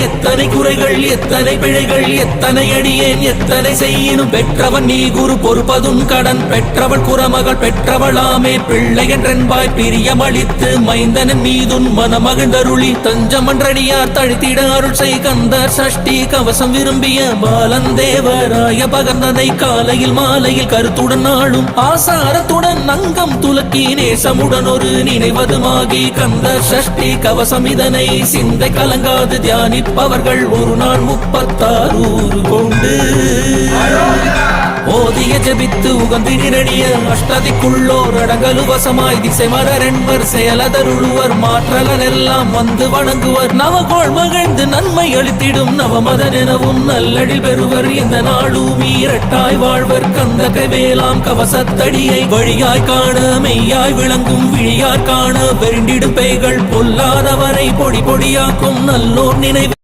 எத்தனை குறைகள் எத்தனை பிழைகள் எத்தனை அடியேன் எத்தனை செய்யினும் பெற்றவன் நீ குரு பொறுப்பதும் கடன் பெற்றவள் குறமகள் பெற்றவளாமே பிள்ளை என்றென்பாய் பிரியமளித்து மைந்தனின் மீதுன் மனமகிழ்ந்தருளி தஞ்சமன்றடியார் தழித்திட அருள் செய் கந்தர் சஷ்டி கவசம் விரும்பிய பாலன் தேவராய பகர்ந்தனை காலையில் மாலையில் கருத்துடன் நாளும் ஆசாரத்துடன் அங்கம் துலக்கி நேசமுடன் ஒரு நினைவதுமாகி கந்த சஷ்டி கவசம் இதனை சிந்தை கலங்காது தியானிப்பவர்கள் ஒரு நாள் 36 கொண்டு ஓதிய ஜபித்து உகந்தினிரடிய அஷ்டதிக்குள்ளோர் அடங்கலுவசமாய் திசை மலரென்பர் செயலதருளுவர் மாற்றலன் எல்லாம் வந்து வணங்குவர் நவகோள் மகிழ்ந்து நன்மை அளித்திடும் நவமதன் எனவும் நல்லடில் பெறுவர் இந்த நாளும் இரட்டாய் வாழ்வர் கந்த கைவேலாம் கவசத்தடியை வழியாய் காண மெய்யாய் விளங்கும் விழியார் காண வெருண்டிடும் பேய்கள் பொல்லாதவரை பொடி பொடியாக்கும் நல்லோர் நினைவு